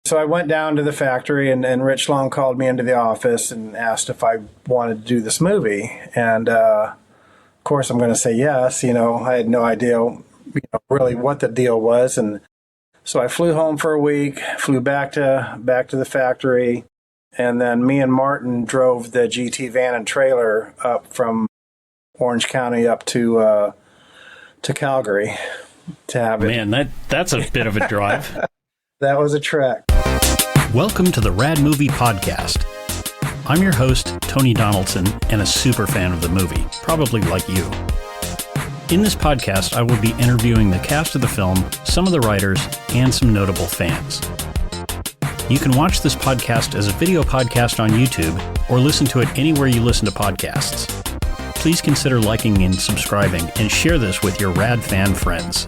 So I went down to the factory, and Rich Long called me into the office and asked if I wanted to do this movie. And, of course, I'm going to say yes. I had no idea, really what the deal was. And so I flew home for a week, flew back to the factory, and then me and Martin drove the GT van and trailer up from Orange County up to Calgary to have it. Man, that's a bit of a drive. That was a trek. Welcome to the Rad Movie Podcast. I'm your host, Tony Donaldson, and a super fan of the movie, probably like you. In this podcast, I will be interviewing the cast of the film, some of the writers, and some notable fans. You can watch this podcast as a video podcast on YouTube or listen to it anywhere you listen to podcasts. Please consider liking and subscribing and share this with your Rad fan friends.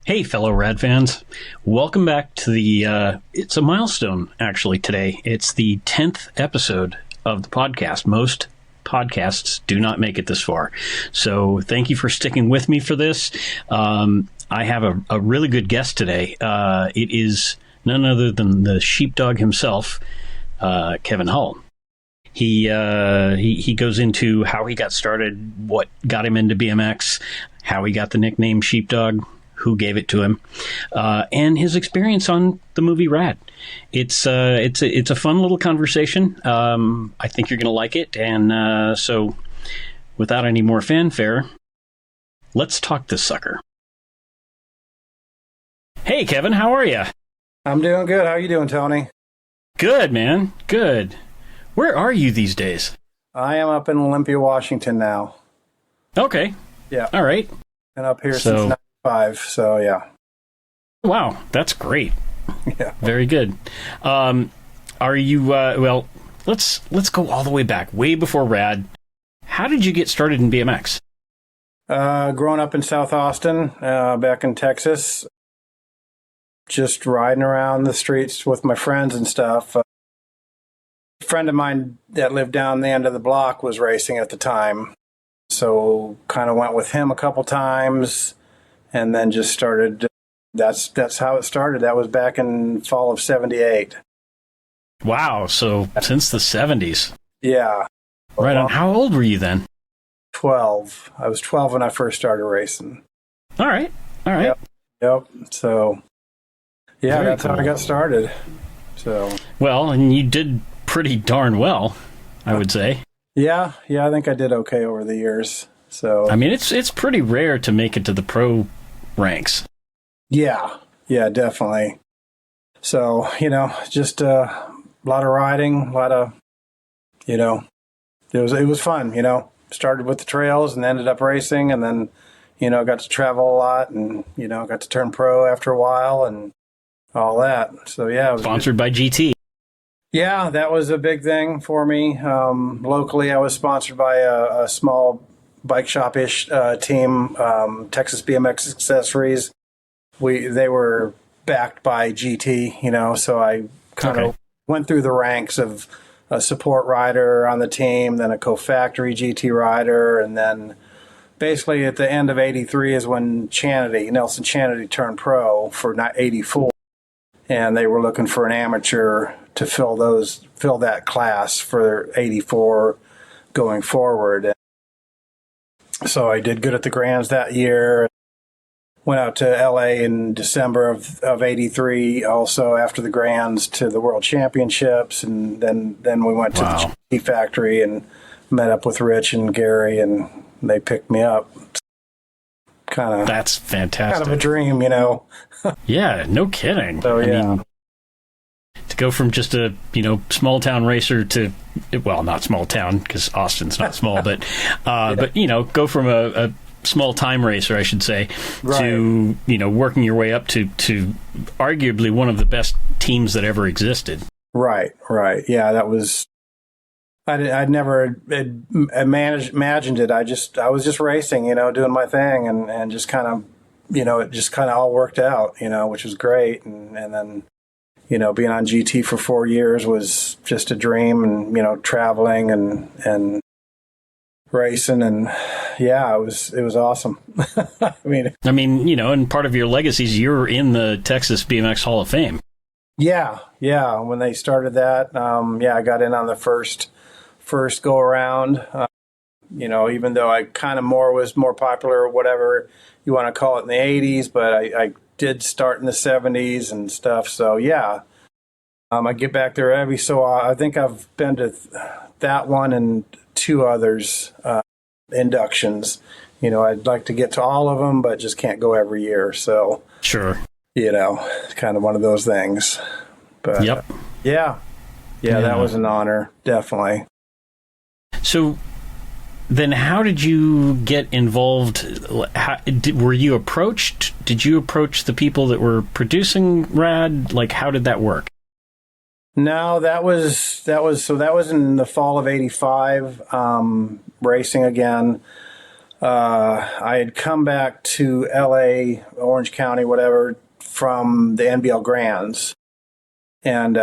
Hey, fellow Rad fans. Welcome back to it's a milestone, actually, today. It's the 10th episode of the podcast. Most podcasts do not make it this far. So thank you for sticking with me for this. I have a really good guest today. It is none other than the Sheepdog himself, Kevin Hull. He goes into how he got started, what got him into BMX, how he got the nickname Sheepdog, who gave it to him, and his experience on the movie Rad. It's a fun little conversation. I think you're going to like it. And so without any more fanfare, let's talk this sucker. Hey, Kevin, how are you? I'm doing good. How are you doing, Tony? Good, man. Good. Where are you these days? I am up in Olympia, Washington now. Okay. Yeah. All right. Been up here since 95, so yeah. Wow, that's great. Yeah. Very good. Are you, well, let's go all the way back, way before Rad. How did you get started in BMX? Growing up in South Austin, back in Texas, just riding around the streets with my friends and stuff. A friend of mine that lived down the end of the block was racing at the time, so kind of went with him a couple times, and then just started. That's how it started. That was back in fall of '78. Wow, so since the 70s. Yeah. Right on. How old were you then? 12. I was 12 when I first started racing. All right. Yep. So, yeah, Very that's cool. how I got started. So. Well, and you did pretty darn well, I would say. Yeah, I think I did okay over the years. So. I mean, it's pretty rare to make it to the pro ranks. Yeah, definitely. So, just a lot of riding, a lot of, it was fun, started with the trails and ended up racing, and then, got to travel a lot and, got to turn pro after a while and all that. So, yeah. It was sponsored by GT. Yeah, that was a big thing for me. Locally, I was sponsored by a small bike shop-ish team, Texas BMX Accessories. They were backed by GT, so I kind of went through the ranks of a support rider on the team, then a co-factory GT rider, and then basically at the end of '83 is when Nelson Chanity turned pro for 84, and they were looking for an amateur to fill that class for '84 going forward. So I did good at the Grands that year. Went out to LA in December of '83, also after the Grands, to the World Championships, and then we went to the GT factory and met up with Rich and Gary, and they picked me up. That's fantastic. Kind of a dream, Yeah, no kidding. So, yeah. I mean, to go from just a small town racer to, well, not small town because Austin's not small, but go from a small time racer, I should say, right, to working your way up to arguably one of the best teams that ever existed. Right. Yeah, that was. I'd never imagined it. I was just racing, doing my thing, and just kind of, it just kind of all worked out, which was great, and then. Being on GT for 4 years was just a dream, and, traveling and racing, and yeah, it was awesome. I mean, and part of your legacy is you're in the Texas BMX Hall of Fame. Yeah, yeah. When they started that, yeah, I got in on the first go around. Even though I kind of was more popular or whatever you want to call it in the 80s, but I did start in the 70s and stuff. So yeah, I get back there every so I think I've been to that one and two others inductions. I'd like to get to all of them, but just can't go every year. So Sure. it's kind of one of those things. But Yep. Yeah, that was an honor, definitely. So then how did you get involved? Were you approached? Did you approach the people that were producing Rad? Like, how did that work? No, that was in the fall of '85, racing again. I had come back to LA, Orange County, whatever, from the NBL Grands, and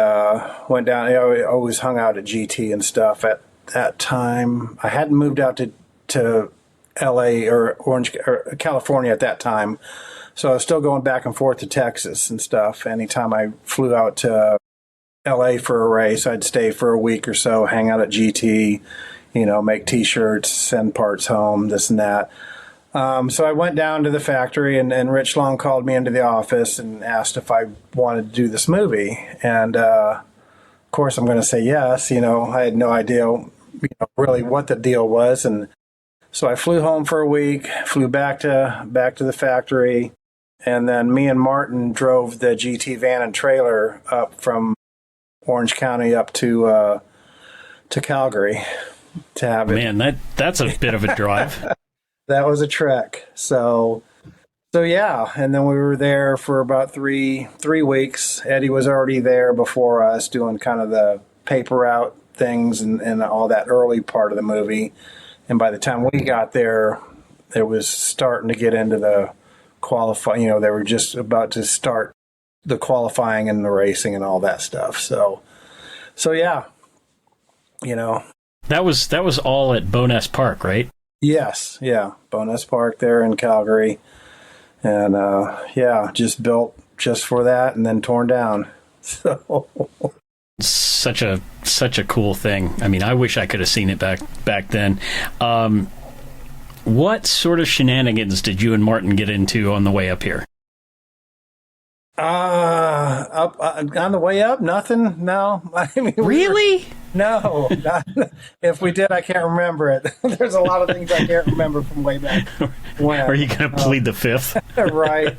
went down. I always hung out at GT and stuff at that time. I hadn't moved out to LA or California at that time, so I was still going back and forth to Texas and stuff. Anytime I flew out to LA for a race, I'd stay for a week or so, hang out at GT, make T-shirts, send parts home, this and that. So I went down to the factory, and Rich Long called me into the office and asked if I wanted to do this movie. And of course, I'm going to say yes. I had no idea, really what the deal was. And so I flew home for a week, flew back to the factory, and then me and Martin drove the GT van and trailer up from Orange County up to Calgary to have it. Man, that's a bit of a drive. That was a trek. So yeah, and then we were there for about three weeks. Eddie was already there before us, doing kind of the paper route things and all that early part of the movie. And by the time we got there, it was starting to get into the qualifying. They were just about to start the qualifying and the racing and all that stuff. So yeah, That was all at Boness Park, right? Yes, yeah, Boness Park there in Calgary, and just built just for that and then torn down. So such a cool thing. I mean, I wish I could have seen it back then. What sort of shenanigans did you and Martin get into on the way up here? Up on the way up, nothing. No, I mean, Really? No. If we did, I can't remember it. There's a lot of things I can't remember from way back when. Are you going to plead the fifth? Right,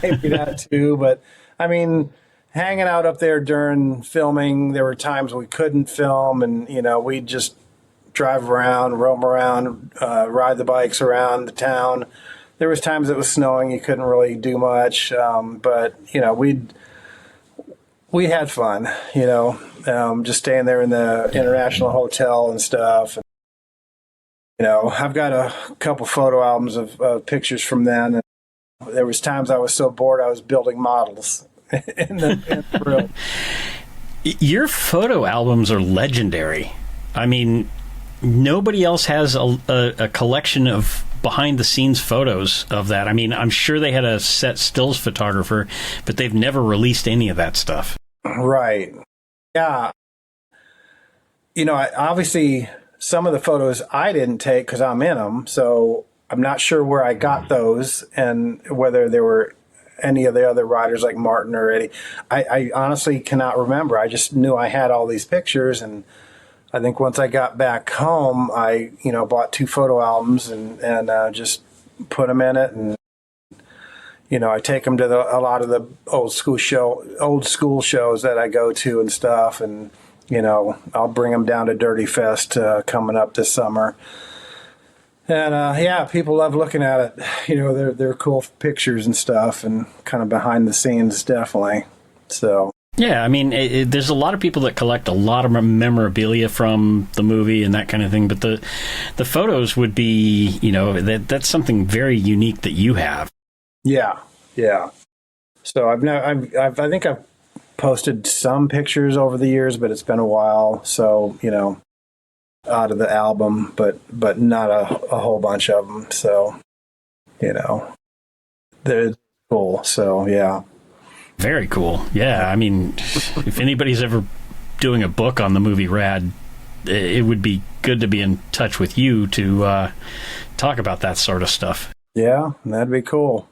maybe that too. But I mean, hanging out up there during filming, there were times we couldn't film, and we'd just drive around, roam around, ride the bikes around the town. There was times it was snowing, you couldn't really do much, but we had fun, just staying there in the International Hotel and stuff. And, I've got a couple photo albums of pictures from then. And there was times I was so bored I was building models in the room. Your photo albums are legendary. I mean, nobody else has a collection of behind-the-scenes photos of that. I mean, I'm sure they had a set stills photographer, but they've never released any of that stuff. Right. Yeah. Obviously, some of the photos I didn't take because I'm in them, so I'm not sure where I got those and whether there were any of the other riders like Martin or Eddie. I honestly cannot remember. I just knew I had all these pictures, and I think once I got back home, I bought 2 photo albums and just put them in it, and I take them to a lot of the old school shows that I go to and stuff, and I'll bring them down to Dirty Fest coming up this summer. And people love looking at it. They're cool pictures and stuff, and kind of behind the scenes, definitely. So. Yeah, I mean, there's a lot of people that collect a lot of memorabilia from the movie and that kind of thing, but the photos would be, that's something very unique that you have. Yeah. So I think I've posted some pictures over the years, but it's been a while. So out of the album, but not a whole bunch of them. So they're cool. So yeah. Very cool. Yeah, I mean, if anybody's ever doing a book on the movie Rad, it would be good to be in touch with you to talk about that sort of stuff. Yeah, that'd be cool.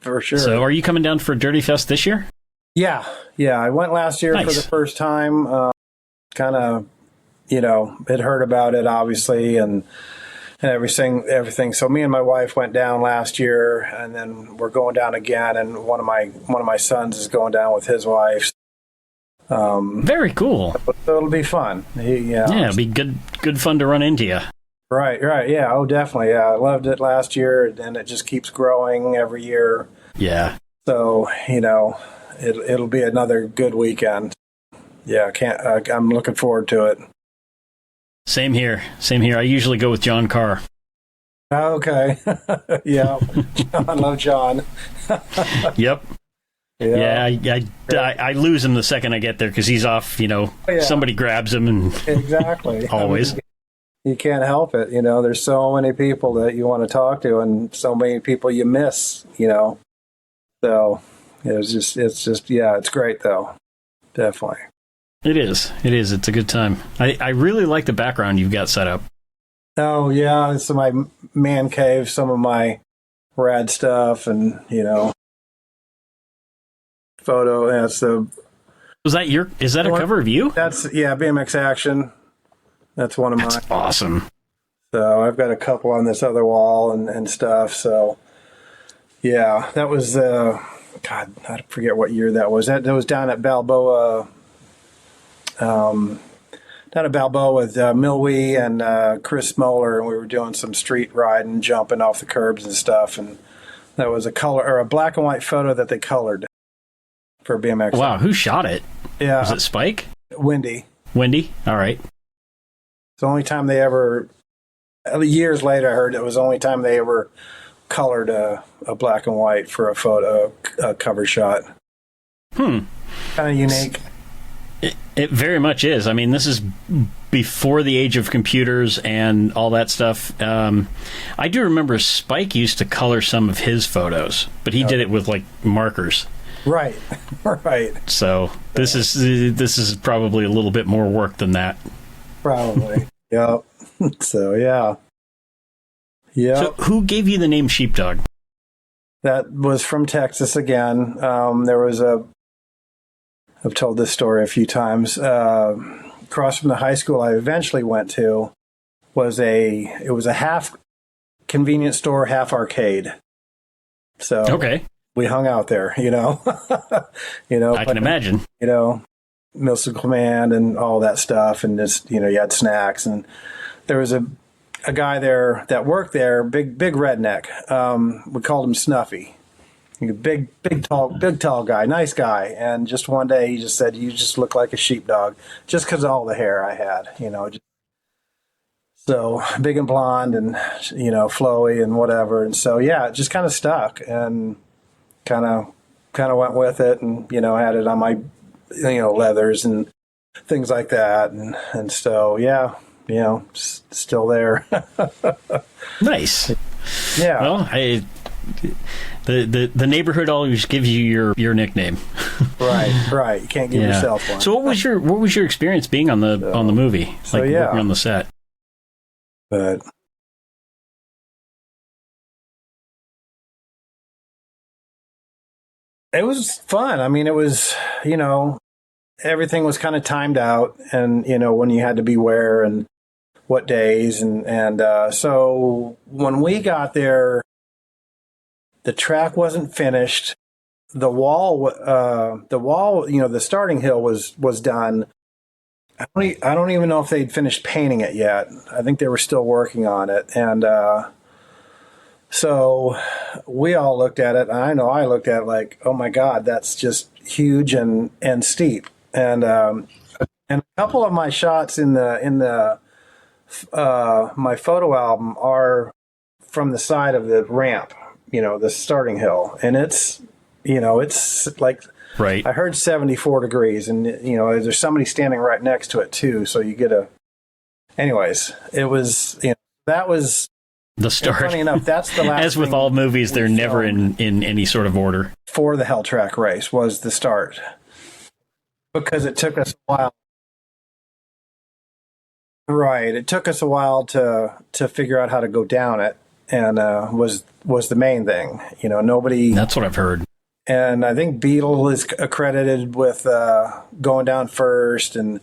For sure. So are you coming down for Dirty Fest this year? Yeah. I went last year for the first time. Kind of, had heard about it, obviously, and everything. So me and my wife went down last year, and then we're going down again, and one of my sons is going down with his wife. Very cool. So it'll be fun. It'll be good fun to run into you. Right. Yeah. Oh, definitely. Yeah, I loved it last year, and it just keeps growing every year. Yeah. So it'll be another good weekend. Yeah, I'm looking forward to it. Same here. I usually go with John Carr. Okay. Yeah. I love John. Yep. Yeah, I lose him the second I get there because he's off, somebody grabs him and exactly. Always. I mean, you can't help it. There's so many people that you want to talk to and so many people you miss, So it's just, it's great though. Definitely. It is. It's a good time. I really like the background you've got set up. Oh, yeah. It's my man cave, some of my rad stuff, and, photo. Yeah, is that a cover of you? That's, BMX Action. That's one of mine. That's awesome. So I've got a couple on this other wall and stuff. So, yeah, that was, God, I forget what year that was. That was down at Balboa. Down at Balboa with Milwee and Chris Moeller, and we were doing some street riding, jumping off the curbs and stuff. And that was a black and white photo that they colored for BMX. Wow, who shot it? Yeah, was it Spike? Wendy. All right. It's the only time they ever. Years later, I heard it was the only time they ever colored a black and white for a photo, a cover shot. Kind of unique. It very much is. I mean, this is before the age of computers and all that stuff. I do remember Spike used to color some of his photos, but he did it with like markers. Right. So this is probably a little bit more work than that. Probably. Yep. So yeah. So who gave you the name Sheepdog? That was from Texas again. There was I've told this story a few times. Across from the high school I eventually went to was a half convenience store, half arcade. So we hung out there, I can imagine. Missile Command and all that stuff, and just you had snacks, and there was a guy there that worked there, big redneck. We called him Snuffy. Big tall guy, nice guy. And just one day he just said, "You just look like a sheepdog," just because of all the hair I had, so big and blonde and, flowy and whatever. And so, yeah, it just kind of stuck and kind of went with it and, had it on my, leathers and things like that. And so, yeah, still there. Nice. Yeah. Well, the neighborhood always gives you your nickname. Right. You can't give yourself one. So what was your experience being on the movie? Working on the set? But it was fun. I mean, it was, everything was kind of timed out, and when you had to be where and what days, and so when we got there, the track wasn't finished. The wall, the starting hill was done. I don't even know if they'd finished painting it yet. I think they were still working on it. And so we all looked at it. And I know I looked at it like, oh my God, that's just huge and steep. And a couple of my shots in the my photo album are from the side of the ramp, the starting hill. And it's like, right. I heard 74 degrees, and there's somebody standing right next to it too. So you get anyways, it was, that was The start. And funny enough, that's the last. As with all movies, they're never in any sort of order. For the Hell Track race was the start, because it took us a while. Right, it took us a while to figure out how to go down it, and was the main thing. Nobody. That's what I've heard. And I think Beetle is accredited with going down first, and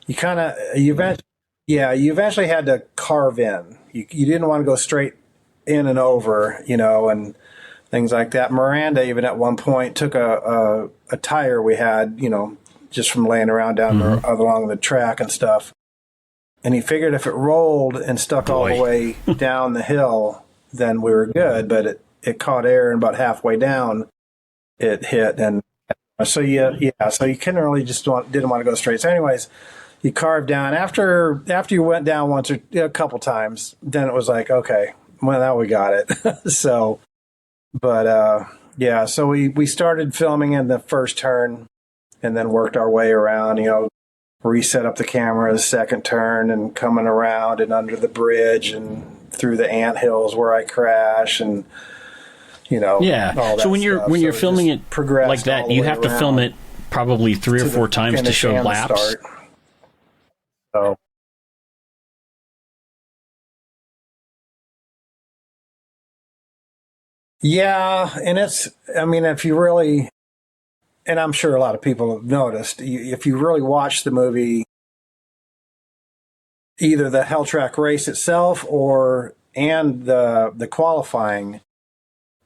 you eventually had to carve in. You didn't want to go straight in and over, and things like that. Miranda even at one point took a tire we had, just from laying around down along the track and stuff. And he figured if it rolled and stuck all the way down the hill, then we were good. But it caught air, and about halfway down, it hit. And so you couldn't really didn't want to go straight. So anyways, you carved down after you went down once or a couple times. Then it was like, okay, well, now we got it. So we started filming in the first turn, and then worked our way around. Reset up the cameras, second turn, and coming around and under the bridge and through the anthills where I crash, and all that so when you're filming it like that, you have to film it probably 3 or 4 times to show laps. So yeah, and if you really, and I'm sure a lot of people have noticed, if you really watch the movie, either the Hell Track race itself and the qualifying,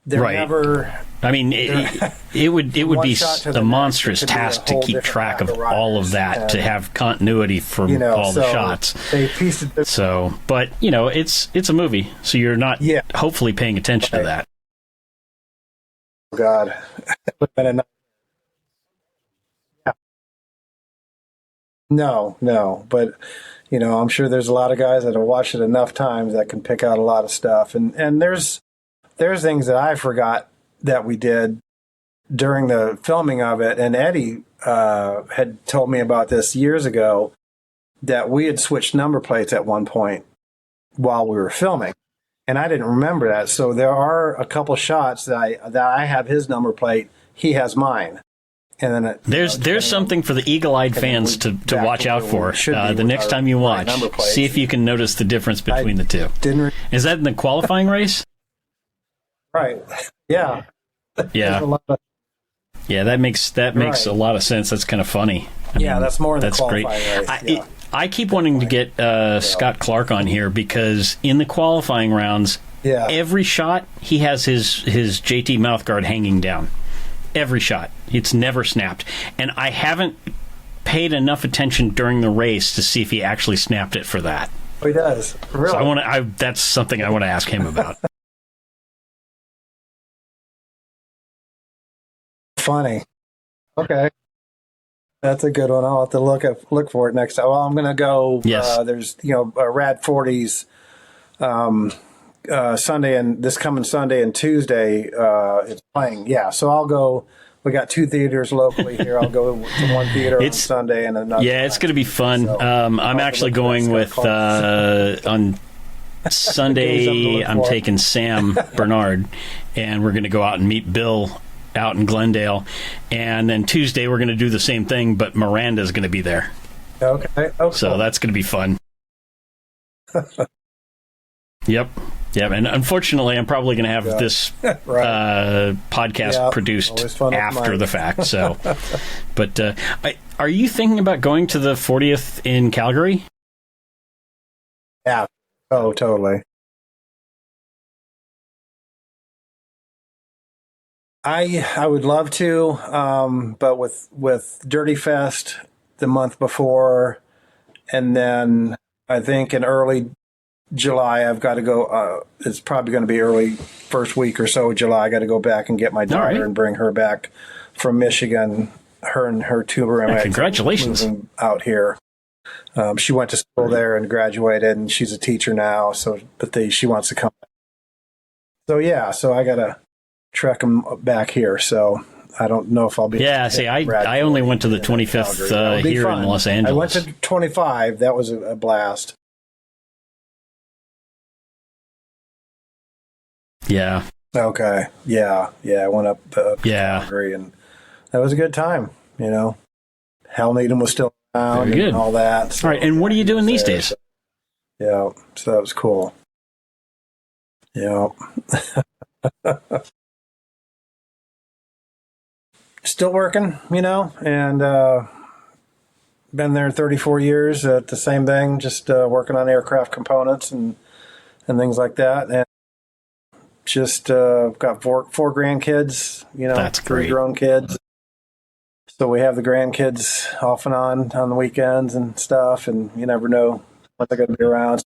they're never. I mean, it would be a monstrous task to keep track of all of that, to have continuity from all the shots. They pieced it. So, but it's a movie, so you're not hopefully paying attention to that. Oh God, No, but I'm sure there's a lot of guys that have watched it enough times that can pick out a lot of stuff, and there's things that I forgot that we did during the filming of it, and Eddie had told me about this years ago, that we had switched number plates at one point while we were filming, and I didn't remember that. So there are a couple shots that I have his number plate, he has mine. And then there's something for the eagle-eyed fans to watch out for the next time you watch. See if you can notice the difference between the two. Is that in the qualifying race? Right. Yeah. Yeah. Yeah, that makes a lot of sense. That's kind of funny. I mean, that's more in the qualifying race. I keep wanting to get Scott Clark on here, because in the qualifying rounds, every shot he has his JT mouthguard hanging down. Every shot. It's never snapped. And I haven't paid enough attention during the race to see if he actually snapped it for that. Oh, he does. Really? So that's something I want to ask him about. Funny. Okay. That's a good one. I'll have to look for it next time. Well, I'm going to go. Yes. There's Rad 40s Sunday, and this coming Sunday and Tuesday it's playing. Yeah, so I'll go. We got 2 theaters locally here. I'll go to one theater on Sunday and another. Yeah, it's going to be fun. So, I'm actually going with on Sunday. I'm taking Sam Bernard, and we're going to go out and meet Bill out in Glendale, and then Tuesday we're going to do the same thing, but Miranda's going to be there. Okay. So that's going to be fun. Yep. Yeah, and unfortunately, I'm probably going to have this podcast produced after the fact. So, but are you thinking about going to the 40th in Calgary? Yeah. Oh, totally. I would love to, but with Dirty Fest the month before, and then I think in early July I've got to go. It's probably going to be early first week or so of July. I got to go back and get my daughter and bring her back from Michigan. Her and her two-room. Congratulations! Moving out here. She went to school there and graduated, and she's a teacher now. So, she wants to come. So so I got to trek them back here. So I don't know if I'll be. Yeah, see, I only went to the 25th here in Los Angeles. I went to 25. That was a blast. Yeah. Okay. Yeah. I went up to Yeah. Calgary, and that was a good time. Hal Needham was still around Very good. and all that. So, all right. And what are you doing these days? So that was cool. Yeah. Still working, and been there 34 years at the same thing, just working on aircraft components and things like that. And just got four grandkids, That's three great. grown kids. So we have the grandkids off and on the weekends and stuff, and you never know when they're going to be around.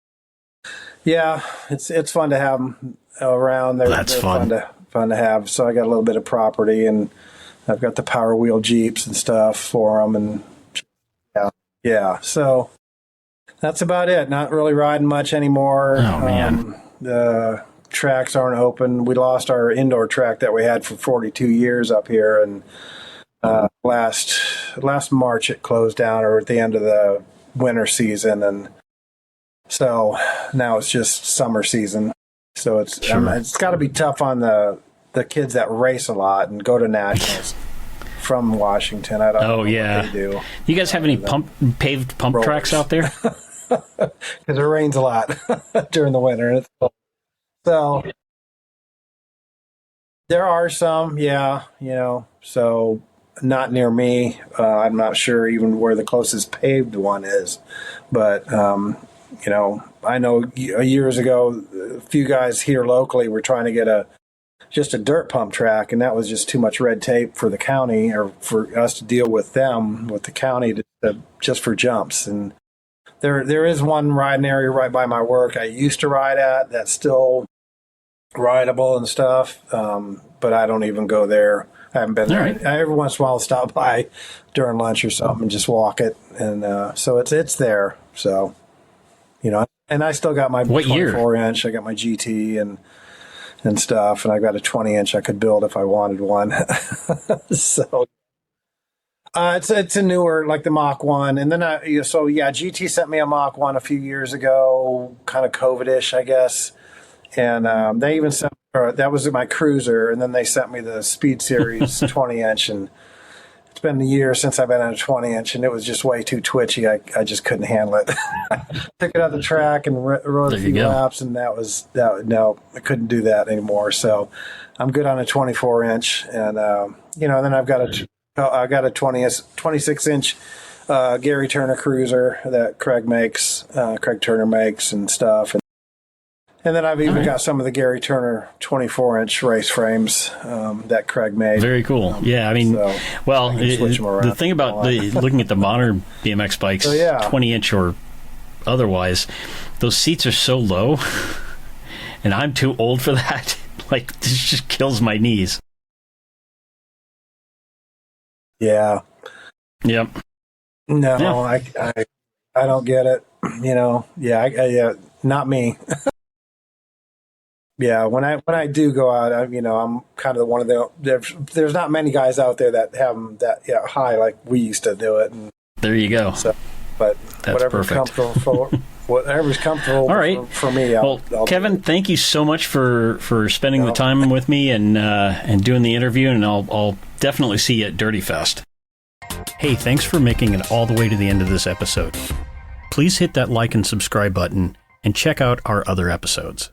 Yeah, it's fun to have them around. They're fun to have. So I got a little bit of property, and I've got the Power Wheel Jeeps and stuff for them, and yeah. So that's about it. Not really riding much anymore. Oh man, the tracks aren't open. We lost our indoor track that we had for 42 years up here, and last March it closed down, or at the end of the winter season, and so now it's just summer season. So it's got to be tough on the kids that race a lot and go to nationals from Washington. I don't know what they do. You guys have any paved pump rollers. tracks out there? Because it rains a lot during the winter, and it's cold. So there are some, so not near me. I'm not sure even where the closest paved one is, but I know years ago a few guys here locally were trying to get just a dirt pump track, and that was just too much red tape for the county, or for us to deal with the county just for jumps. And there is one riding area right by my work I used to ride at that's still rideable and stuff, but I don't even go there. I haven't been there. Right. Every once in a while I'll stop by during lunch or something and just walk it, and so it's there. So and I still got my 24-inch. I got my GT and stuff, and I got a 20-inch I could build if I wanted one. So it's a newer, like the Mach 1, and then GT sent me a Mach 1 a few years ago, kind of COVID-ish, I guess. And they even sent that was my cruiser, and then they sent me the Speed Series 20-inch, and it's been a year since I've been on a 20-inch, and it was just way too twitchy. I just couldn't handle it. Took it out the track and rode a few laps, and no, I couldn't do that anymore. So I'm good on a 24-inch, and then I've got a 26-inch Gary Turner cruiser that Craig Turner makes and stuff. And then I've even got some of the Gary Turner 24-inch race frames that Craig made. Very cool. Yeah, I mean, the thing about looking at the modern BMX bikes, 20-inch or otherwise, those seats are so low, and I'm too old for that. Like, this just kills my knees. Yeah. Yep. No, I don't get it. Not me. Yeah, when I do go out, I'm kind of one of there's not many guys out there that have them that high like we used to do it. And there you go. So, but whatever's comfortable All right. for me. I'll Kevin, thank you so much for spending the time with me and doing the interview, and I'll definitely see you at Dirty Fest. Hey, thanks for making it all the way to the end of this episode. Please hit that like and subscribe button and check out our other episodes.